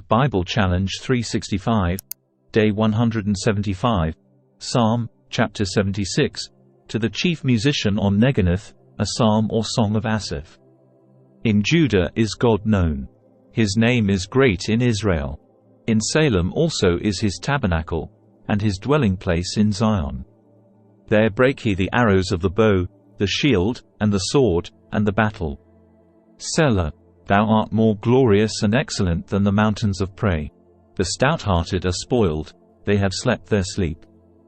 Bible Challenge 365, Day 175, Psalm, Chapter 76, to the chief musician on Neginoth, a psalm or song of Asaph. In Judah is God known. His name is great in Israel. In Salem also is his tabernacle, and his dwelling place in Zion. There brake he the arrows of the bow, the shield, and the sword, and the battle. Selah. Thou art more glorious and excellent than the mountains of prey. The stout-hearted are spoiled, they have slept their sleep.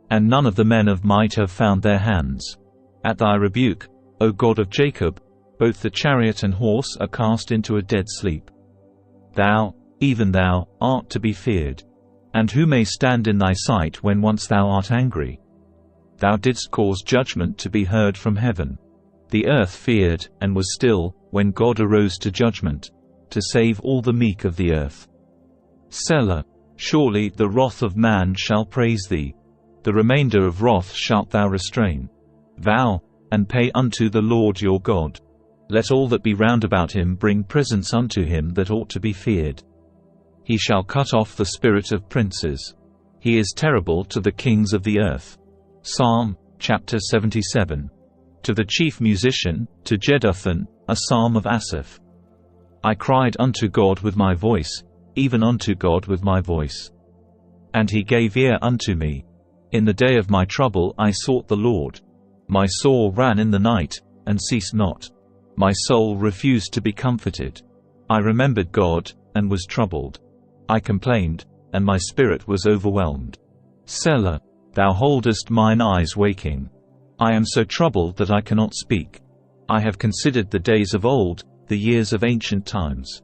And none of the men of might have found their hands. At thy rebuke, O God of Jacob, both the chariot and horse are cast into a dead sleep. Thou, even thou, art to be feared. And who may stand in thy sight when once thou art angry? Thou didst cause judgment to be heard from heaven. The earth feared, and was still, when God arose to judgment, to save all the meek of the earth. Selah. Surely the wrath of man shall praise thee. The remainder of wrath shalt thou restrain. Vow, and pay unto the Lord your God. Let all that be round about him bring presents unto him that ought to be feared. He shall cut off the spirit of princes. He is terrible to the kings of the earth. Psalm, Chapter 77. To the chief musician, to Jeduthun, a psalm of Asaph. I cried unto God with my voice, even unto God with my voice. And he gave ear unto me. In the day of my trouble I sought the Lord. My soul ran in the night, and ceased not. My soul refused to be comforted. I remembered God, and was troubled. I complained, and my spirit was overwhelmed. Selah. Thou holdest mine eyes waking. I am so troubled that I cannot speak. I have considered the days of old, the years of ancient times.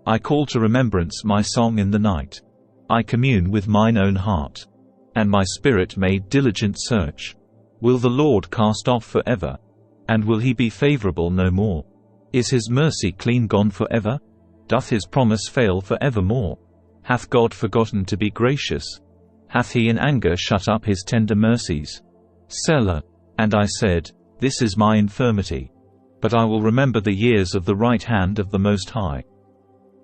I call to remembrance my song in the night. I commune with mine own heart. And my spirit made diligent search. Will the Lord cast off forever? And will he be favorable no more? Is his mercy clean gone forever? Doth his promise fail forevermore? Hath God forgotten to be gracious? Hath he in anger shut up his tender mercies? Selah. And I said, This is my infirmity. But I will remember the years of the right hand of the Most High.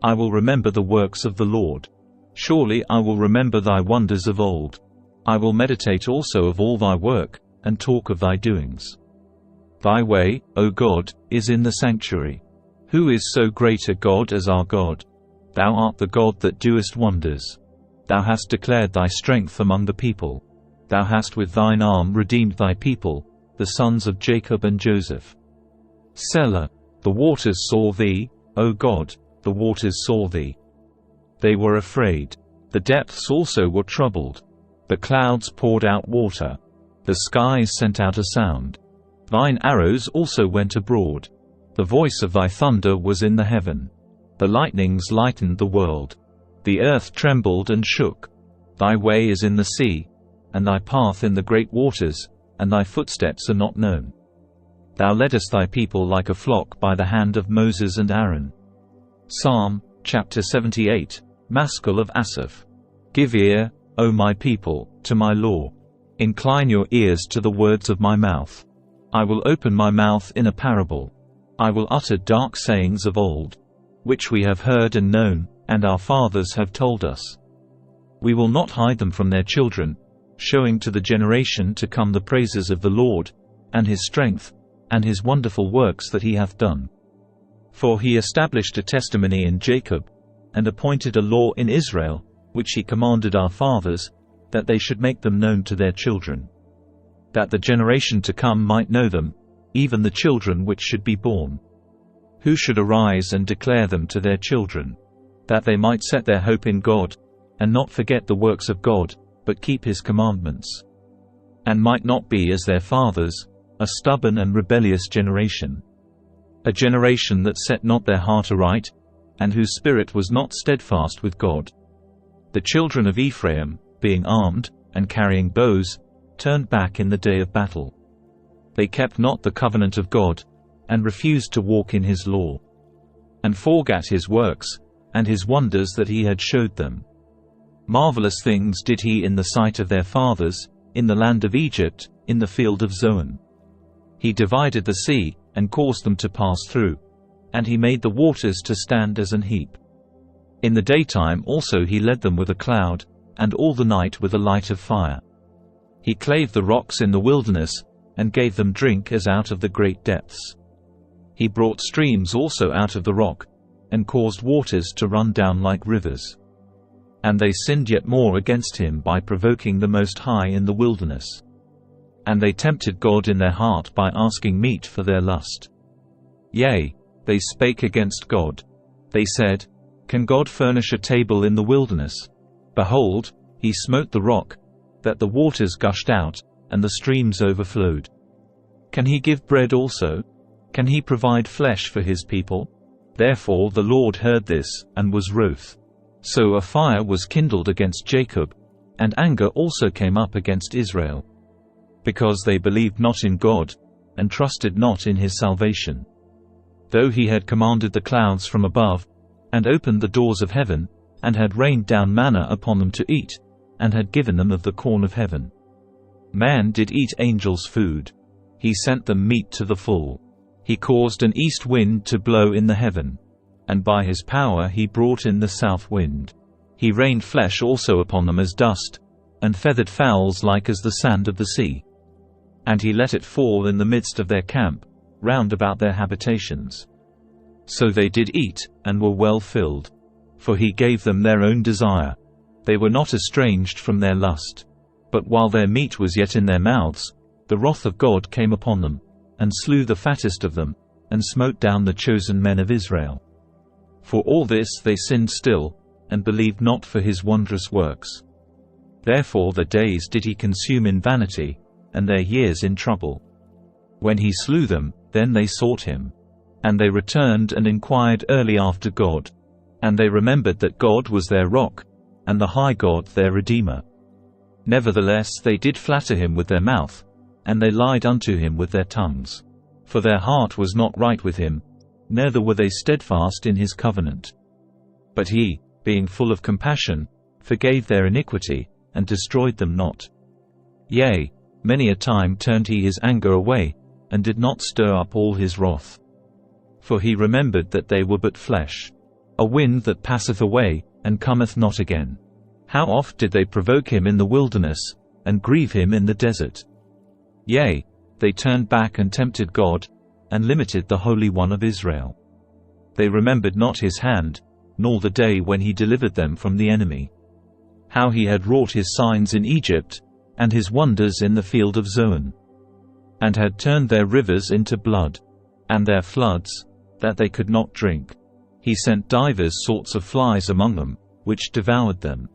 I will remember the works of the Lord. Surely I will remember thy wonders of old. I will meditate also of all thy work, and talk of thy doings. Thy way, O God, is in the sanctuary. Who is so great a God as our God? Thou art the God that doest wonders. Thou hast declared thy strength among the people. Thou hast with thine arm redeemed thy people, the sons of Jacob and Joseph. Selah. The waters saw thee, O God, the waters saw thee. They were afraid. The depths also were troubled. The clouds poured out water. The skies sent out a sound. Thine arrows also went abroad. The voice of thy thunder was in the heaven. The lightnings lightened the world. The earth trembled and shook. Thy way is in the sea, and thy path in the great waters, and thy footsteps are not known. Thou leddest thy people like a flock by the hand of Moses and Aaron. Psalm, Chapter 78, Maskil of Asaph. Give ear, O my people, to my law. Incline your ears to the words of my mouth. I will open my mouth in a parable. I will utter dark sayings of old, which we have heard and known, and our fathers have told us. We will not hide them from their children, showing to the generation to come the praises of the Lord, and his strength, and his wonderful works that he hath done. For he established a testimony in Jacob, and appointed a law in Israel, which he commanded our fathers, that they should make them known to their children. That the generation to come might know them, even the children which should be born. Who should arise and declare them to their children? That they might set their hope in God, and not forget the works of God, but keep his commandments. And might not be as their fathers, a stubborn and rebellious generation. A generation that set not their heart aright, and whose spirit was not steadfast with God. The children of Ephraim, being armed, and carrying bows, turned back in the day of battle. They kept not the covenant of God, and refused to walk in his law. And forgat his works, and his wonders that he had showed them. Marvelous things did he in the sight of their fathers, in the land of Egypt, in the field of Zoan. He divided the sea, and caused them to pass through, and he made the waters to stand as an heap. In the daytime also he led them with a cloud, and all the night with a light of fire. He clave the rocks in the wilderness, and gave them drink as out of the great depths. He brought streams also out of the rock, and caused waters to run down like rivers. And they sinned yet more against him by provoking the Most High in the wilderness. And they tempted God in their heart by asking meat for their lust. Yea, they spake against God. They said, Can God furnish a table in the wilderness? Behold, he smote the rock, that the waters gushed out, and the streams overflowed. Can he give bread also? Can he provide flesh for his people? Therefore the Lord heard this, and was wroth. So a fire was kindled against Jacob, and anger also came up against Israel. Because they believed not in God, and trusted not in his salvation. Though he had commanded the clouds from above, and opened the doors of heaven, and had rained down manna upon them to eat, and had given them of the corn of heaven. Man did eat angels' food. He sent them meat to the full. He caused an east wind to blow in the heaven, and by his power he brought in the south wind. He rained flesh also upon them as dust, and feathered fowls like as the sand of the sea. And he let it fall in the midst of their camp, round about their habitations. So they did eat, and were well filled. For he gave them their own desire. They were not estranged from their lust. But while their meat was yet in their mouths, the wrath of God came upon them, and slew the fattest of them, and smote down the chosen men of Israel. For all this they sinned still, and believed not for his wondrous works. Therefore the days did he consume in vanity, and their years in trouble. When he slew them, then they sought him. And they returned and inquired early after God. And they remembered that God was their rock, and the high God their Redeemer. Nevertheless they did flatter him with their mouth, and they lied unto him with their tongues. For their heart was not right with him, neither were they steadfast in his covenant. But he, being full of compassion, forgave their iniquity, and destroyed them not. Yea, many a time turned he his anger away, and did not stir up all his wrath. For he remembered that they were but flesh, a wind that passeth away, and cometh not again. How oft did they provoke him in the wilderness, and grieve him in the desert? Yea, they turned back and tempted God, and limited the Holy One of Israel. They remembered not his hand, nor the day when he delivered them from the enemy. How he had wrought his signs in Egypt, and his wonders in the field of Zoan. And had turned their rivers into blood, and their floods, that they could not drink. He sent divers sorts of flies among them, which devoured them,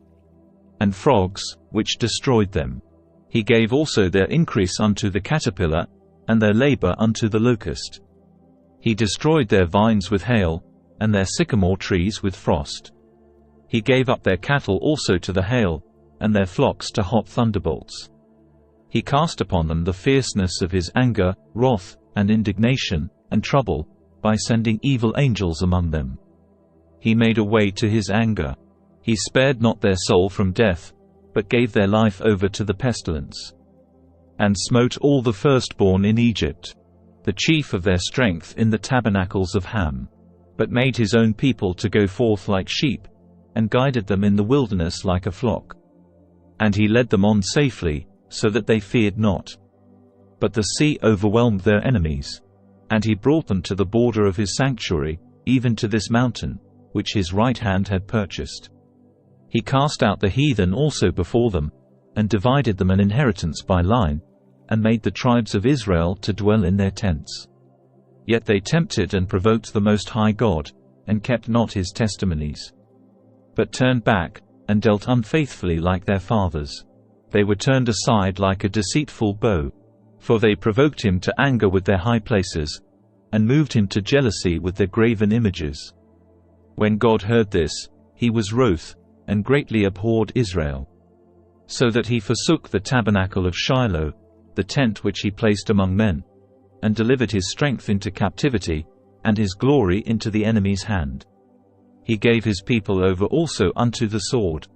and frogs, which destroyed them. He gave also their increase unto the caterpillar, and their labor unto the locust. He destroyed their vines with hail, and their sycamore trees with frost. He gave up their cattle also to the hail, and their flocks to hot thunderbolts. He cast upon them the fierceness of his anger, wrath, and indignation, and trouble, by sending evil angels among them. He made a way to his anger. He spared not their soul from death, but gave their life over to the pestilence. And smote all the firstborn in Egypt, the chief of their strength in the tabernacles of Ham. But made his own people to go forth like sheep, and guided them in the wilderness like a flock. And he led them on safely, so that they feared not. But the sea overwhelmed their enemies. And he brought them to the border of his sanctuary, even to this mountain, which his right hand had purchased. He cast out the heathen also before them, and divided them an inheritance by line, and made the tribes of Israel to dwell in their tents. Yet they tempted and provoked the Most High God, and kept not his testimonies. But turned back, and dealt unfaithfully like their fathers. They were turned aside like a deceitful bow. For they provoked him to anger with their high places, and moved him to jealousy with their graven images. When God heard this, he was wroth, and greatly abhorred Israel. So that he forsook the tabernacle of Shiloh, the tent which he placed among men, and delivered his strength into captivity, and his glory into the enemy's hand. He gave his people over also unto the sword,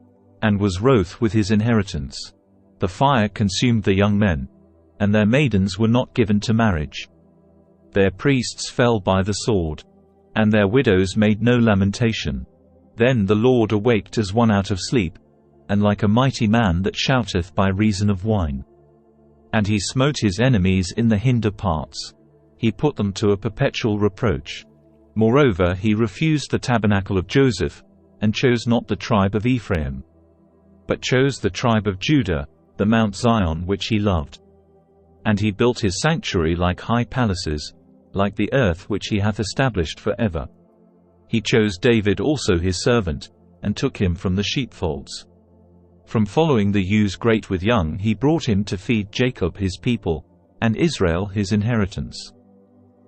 and was wroth with his inheritance. The fire consumed the young men, and their maidens were not given to marriage. Their priests fell by the sword, and their widows made no lamentation. Then the Lord awaked as one out of sleep, and like a mighty man that shouteth by reason of wine. And he smote his enemies in the hinder parts. He put them to a perpetual reproach. Moreover he refused the tabernacle of Joseph, and chose not the tribe of Ephraim, but chose the tribe of Judah, the Mount Zion which he loved. And he built his sanctuary like high palaces, like the earth which he hath established for ever. He chose David also his servant, and took him from the sheepfolds. From following the ewes great with young he brought him to feed Jacob his people, and Israel his inheritance.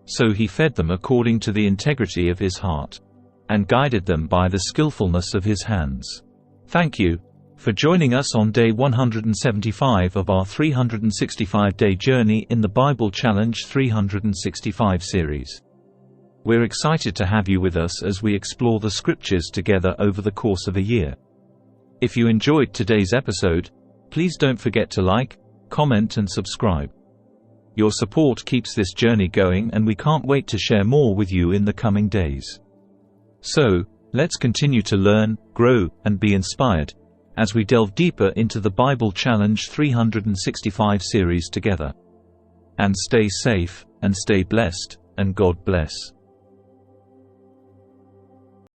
So he fed them according to the integrity of his heart, and guided them by the skillfulness of his hands. Thank you for joining us on day 175 of our 365-day journey in the Bible Challenge 365 series. We're excited to have you with us as we explore the scriptures together over the course of a year. If you enjoyed today's episode, please don't forget to like, comment and subscribe. Your support keeps this journey going, and we can't wait to share more with you in the coming days. So, let's continue to learn, grow, and be inspired as we delve deeper into the Bible Challenge 365 series together. And stay safe, and stay blessed, and God bless.